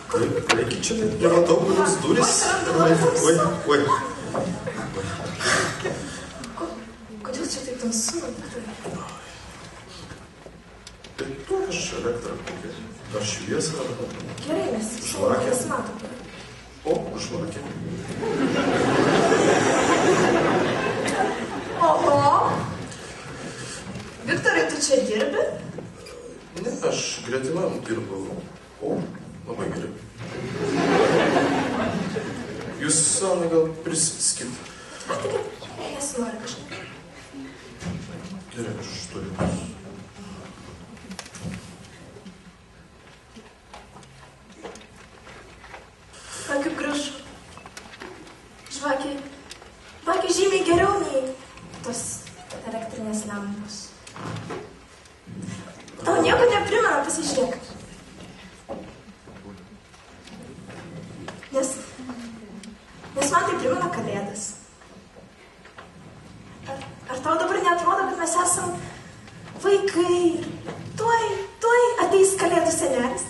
Reikia čia nematau, kurios durys. Oi. Kodėl čia taip tamsu? Tai tu aš elektrą kokią. Ar šviesą? Gerai, mes matom. O, žvakė. Oho. Viktorai, tu čia dirbi? Ne, aš gretimam dirbu. O, labai gerai. Jūs savo gal prisiskit. Nesinori kažkaip. Gerai, aš turiu. Kaip gražu. Žvakė žymiai geriau nei tos elektrinės lempos. Tau nieko neprimena, pasižiūrėk. Nes man tai primena kalėdas. Ar tau dabar neatrodo, kad mes esam vaikai ir tuoj ateis kalėdų senelis?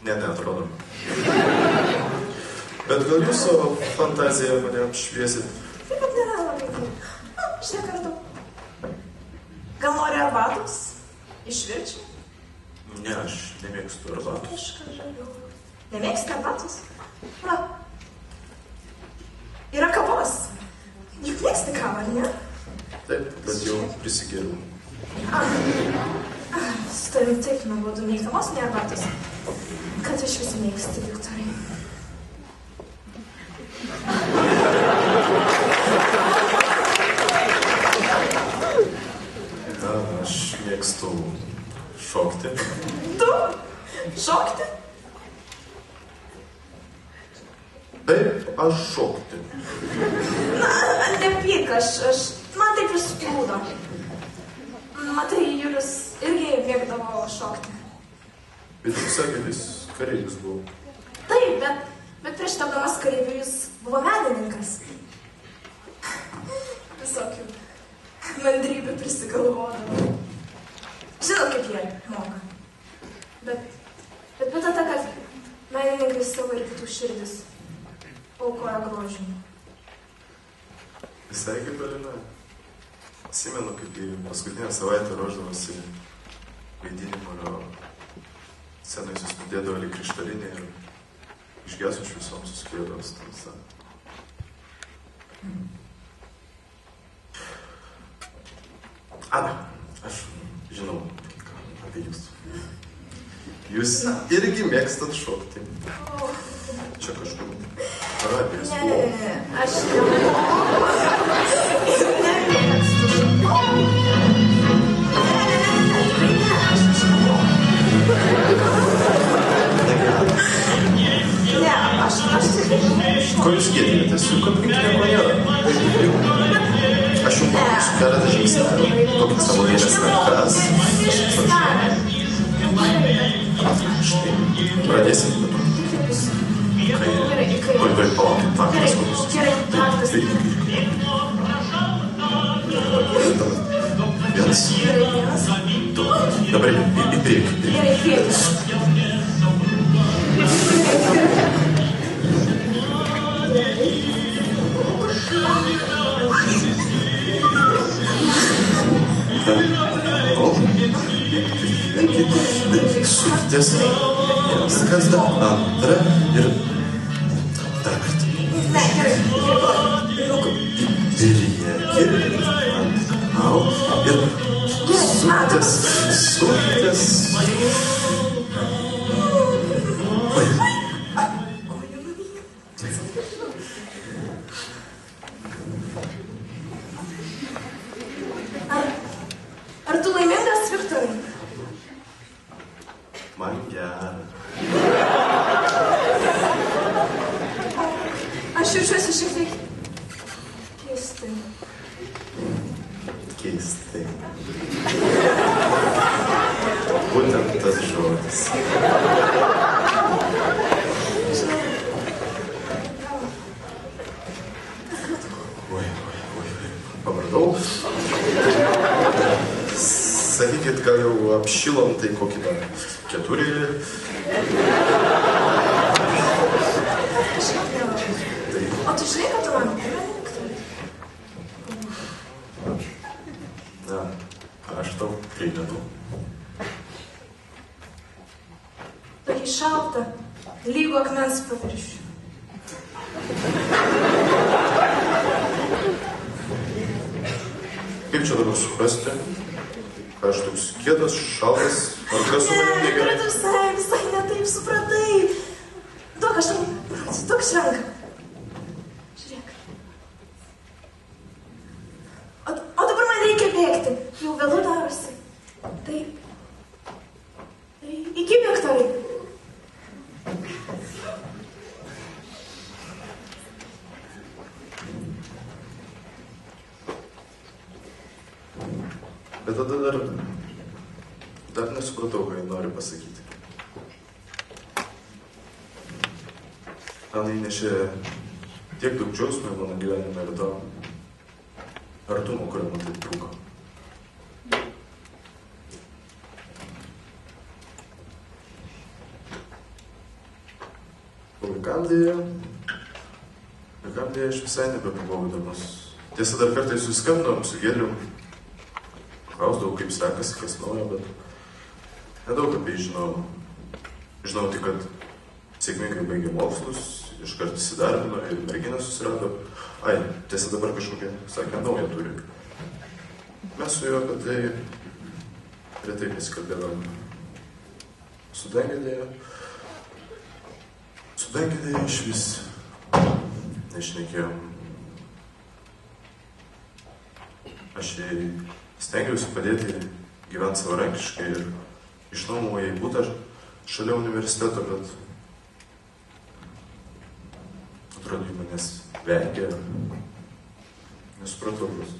Ne, neatrodo. Bet gal jūs savo fantaziją mane apšviesit? Taip pat nėra labai taip. Žiūrėk kartu. Gal nori arbatos? Išvirčiau? Ne, aš nemėgstu arbatos. Nemėgsti arbatos? Va. Yra kavos. Juk mėgsti kavą, ar ne? Taip, bet jau prisigėriau. Su tavim taip nuobodu nei kavos, nei arbatos. Ką tu iš viso mėgsti, Viktorai? Na, aš mėgstu šokti. Tu? Šokti? Taip, aš šokti. Na, nepyk, man taip išsprūdo. Matai, Julius irgi mėgdavo šokti. Bet jūs sakėt, jis kareivis buvo. Taip, bet prieš tapdamas kareiviu jis buvo menininkas. Visokių mandrybių prisigalvodavo. Žinau, kaip jie moka. Bet bėda ta, kad menininkai savo ir kitų širdis aukoja grožiui. Visai kaip Alina. Atsimenu, kaip į paskutinę savaitę ruošdavosi vaidinimo scenai suspindėdavo lyg krištolinė ir išgesus šviesom suskėdavo tamsa. Ana, aš žinau apie jūs. Jūs irgi mėgstat šokti. Čia kažkur radijas buvo. Ne, aš nemėgstu šokti. Ne, aš tikrai. Ko jūs gėdinatės? Juk aplink nieko nėra. Aš jums parodysiu keletą žingsnelių. Duokit savo vėlės rankas. Štai. Pradėsim. Oi, palaukit. Faktas kokius. Gerai, faktas. Vienas. Du. Dabar į priekį. Gerai, priekį. Suktės. Kas dar? Antra ir dar kartą. Ne, gerai. Priekį. Atgal. Ir suktės. Suktės. Oi. Ar tu laimingas, Viktorai? Man gera. Aš jaučiuosi šiek tiek keistai. Keistai. Būtent tas žodis. Oi. Pabradau. Sakykit, ką ką jau apšilom, tai kokį dar 4. O tu žinai, kad tu man primeni? Ne, aš tau primenu. Tokį šaltą, lygų akmens paviršių. Kaip čia dabar suprasti? Aš toks kietas, šaltas, ar kas su manim negerai? Ne, visai ne taip supratai. Duok, aš tam parodysiu, duok šranką. Žiūrėk. O dabar man reikia bėgti. Jau vėlu darosi. Tai iki Viktorai. Bet tada dar nesupratau, ką jį nori pasakyti. Man įnešė tiek daug džiaugsmų mano gyvenime ir to artumo, kurio man taip trūko. Vaikam dėja aš visai nebebuvau įdomus. Tiesa, dar kartais suskambinam su Giedrium, klausdavau, kaip sekasi, kas naujo, bet nedaug apie jį žinau. Žinau tik, kad sėkmingai baigė mokslus, iškart įsidarbino ir merginą susirado. Ai, tiesa, dabar kažkokią, sakė, naują turi. Mes su juo apie tai retai pasikalbėdavom. Su Dangė iš vis nešnekėjom. Aš jai stengiausi padėti gyventi savarankiškai ir išnuomoju jai butą šalia universiteto, bet atrodo, jį manęs vengia, nesupratau bus.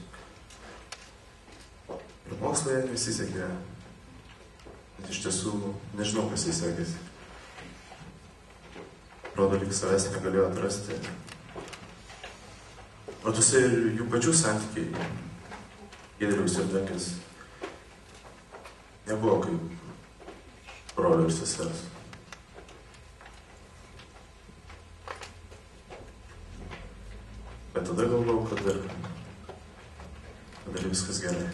Ir mokslai nesisekė, bet iš tiesų nežinau, kas jai sekėsi. Rodo, lyg savęs negalėjo atrasti. Matosi ir jų pačių santykiai, Giedriaus ir Dangės, nebuvo kaip brolio ir sesers. Bet tada galvojau, kad dar viskas gerai.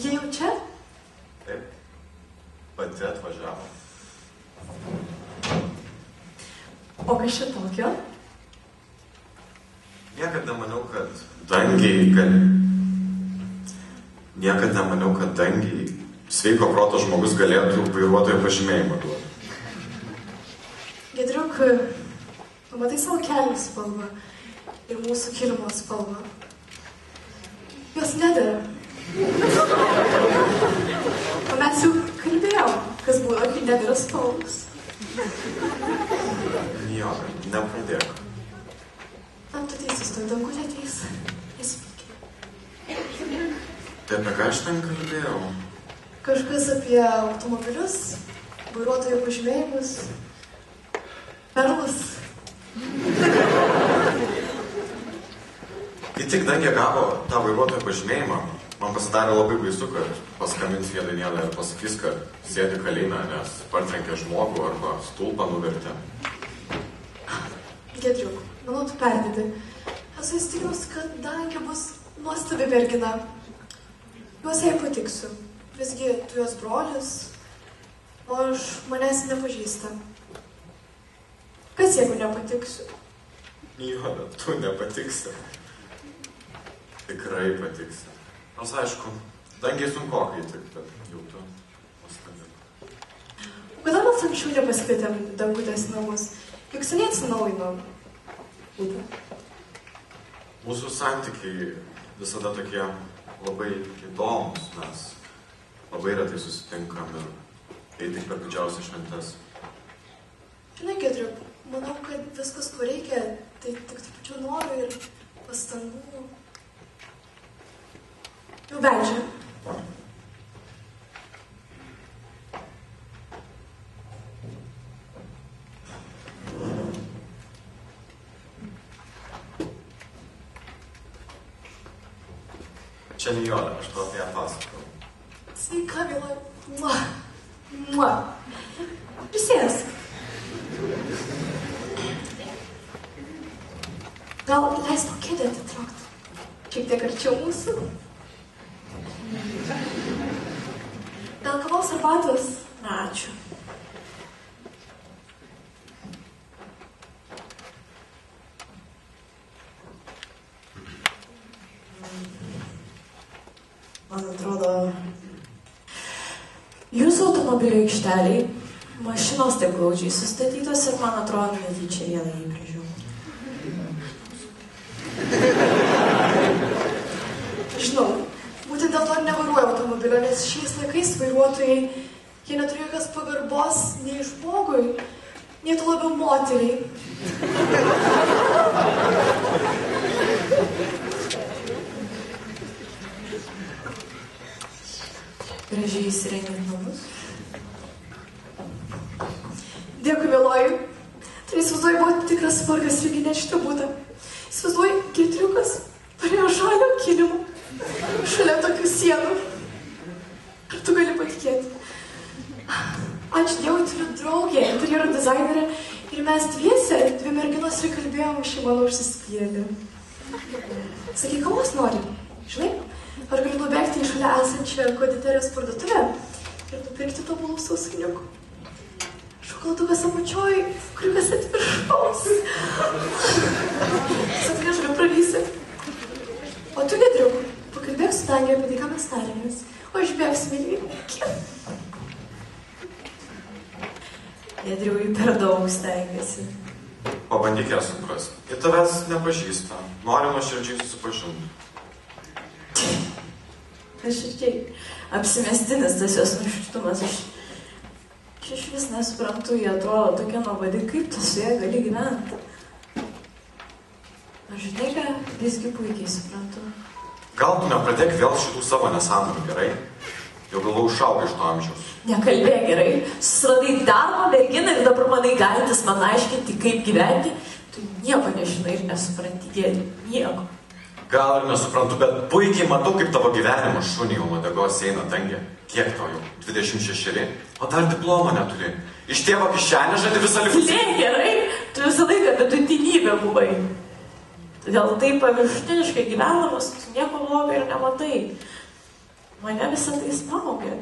Jie jau čia? Taip. Pati atvažiavo. O kas čia tokio? Niekad nemaniau, kad Dangiai sveiko proto žmogus galėtų vairuotojo pažymėjimą duoti. Giedriuk, pamatai savo kelių spalvą ir mūsų kilimo spalvą. Jos nedera. O mes jau kalbėjom, kas būna, kai nedara spalvos. Jo, nepradėk. Na, tu teisus, toj Dangutė ateis. Nesipykime. Tai apie ką aš ten kalbėjau? Kažkas apie automobilius, vairuotojų pažymėjimus, perlus. Kai tik Dangė gavo tą vairuotojo pažymėjimą, Man pasidarė labai baisu, kad paskambins vieną dieną ir pasakys, kad sėdi kalėjime, nes partrenkė žmogų arba stulpą nuvertė. Giedriuk, manau, tu perdedi. Esu įstikinus, kad Dangė bus nuostabi mergina. Juos jai patiksiu. Visgi tu jos brolis, o aš manęs nepažįsta. Kas jeigu nepatiksiu? Jo, bet tu nepatiksi. Tikrai patiksi. Nors aišku, Dangiai sunkokai tik, bet jau tu nuostabi. O kodėl mes anksčiau nepasikvietėm Dangutės namus? Juk seniai atsinaujinom. Mūsų santykiai visada tokie labai įdomus, mes labai retai susitinkam ir tai tik per didžiausias šventes. Žinai, Giedriuk, manau, kad viskas, ko reikia, tai tik trupučiau noro ir pastangų. Jau beldžia. Čia Nijolė, aš tau apie ją pasakau. Sveika, Vila. Mua. Mua. Prisėsk. Gal leis tau kėdę atitraukti? Šiek tiek arčiau mūsų. Gal kavos arbatos? Ačiū. Man atrodo, jūsų automobilio aikšteliai, mašinos taip glaudžiai sustatytos ir man atrodo, netyčia vieną įbrėžiau. Žinau, būtent dėl to nevairuoju automobilio, nes šiais laikais vairuotojai, jie neturi jokios pagarbos nei žmogui, nei tu labiau moteriai. Gražiai įsirengėt namus. Dėkui, mieloji. Tai įsivaizduoju, buvo tikras vargas lyginėti šitą būtą. Įsivaizduoju, Giedriukas turėjo žalio kilimą šalia tokių sienų. Ar tu gali patikėti? Ačiū Dievui, turiu draugę, interjero dizainerę ir mes dvi merginos ir kalbėjom šį mano užsispyrėlį. Sakai, kavos nori? Žinai, ar galiu nubėgti į šalia esančią konditerijos parduotuvę ir nupirkti tobulų sausainiukų? Šokoladukas apačioj, kriukas ant viršaus. Sakai, aš galiu pravysi. O tu, Giedriuk, pakalbėk su Dangė apie tai, ką mes tarėmės. O išbėgsime į kiek. Giedriui per daug stengiasi. Pabandyk ją suprasti. Ir tavęs nepažįsta. Nori nuoširdžiai susipažinti. Nuoširdžiai. Apsimestinis tas jos nuoširdumas. Aš iš vis nesuprantu, jie atrodo tokia nuobodi, kaip tu su ja gali gyventi. Aš žinai, ką visgi puikiai suprantu. Gal tu nepradėk vėl šitų savo nesąmonių, gerai? Jau galvau užšaukai iš to amžiaus. Nekalbėk gerai. Suradai darbo merginą ir dabar manai galintis man aiškinti, kaip gyventi. Tu nieko nežinai ir nesupranti, Giedriau. Nieko. Gal ir nesuprantu, bet puikiai matau, kaip tavo gyvenimo šunį jau uodegos eina, Dangė. Kiek tau jau? 26. O dar diplomo neturi. Iš tėvo kišenę žadi visą likusį. Ne, gerai. Tu visą laiką vidutinybė buvai. Todėl taip paviršutiniškai gyvenamas, tu nieko blogo ir nematai. Mane visą tai smaugia.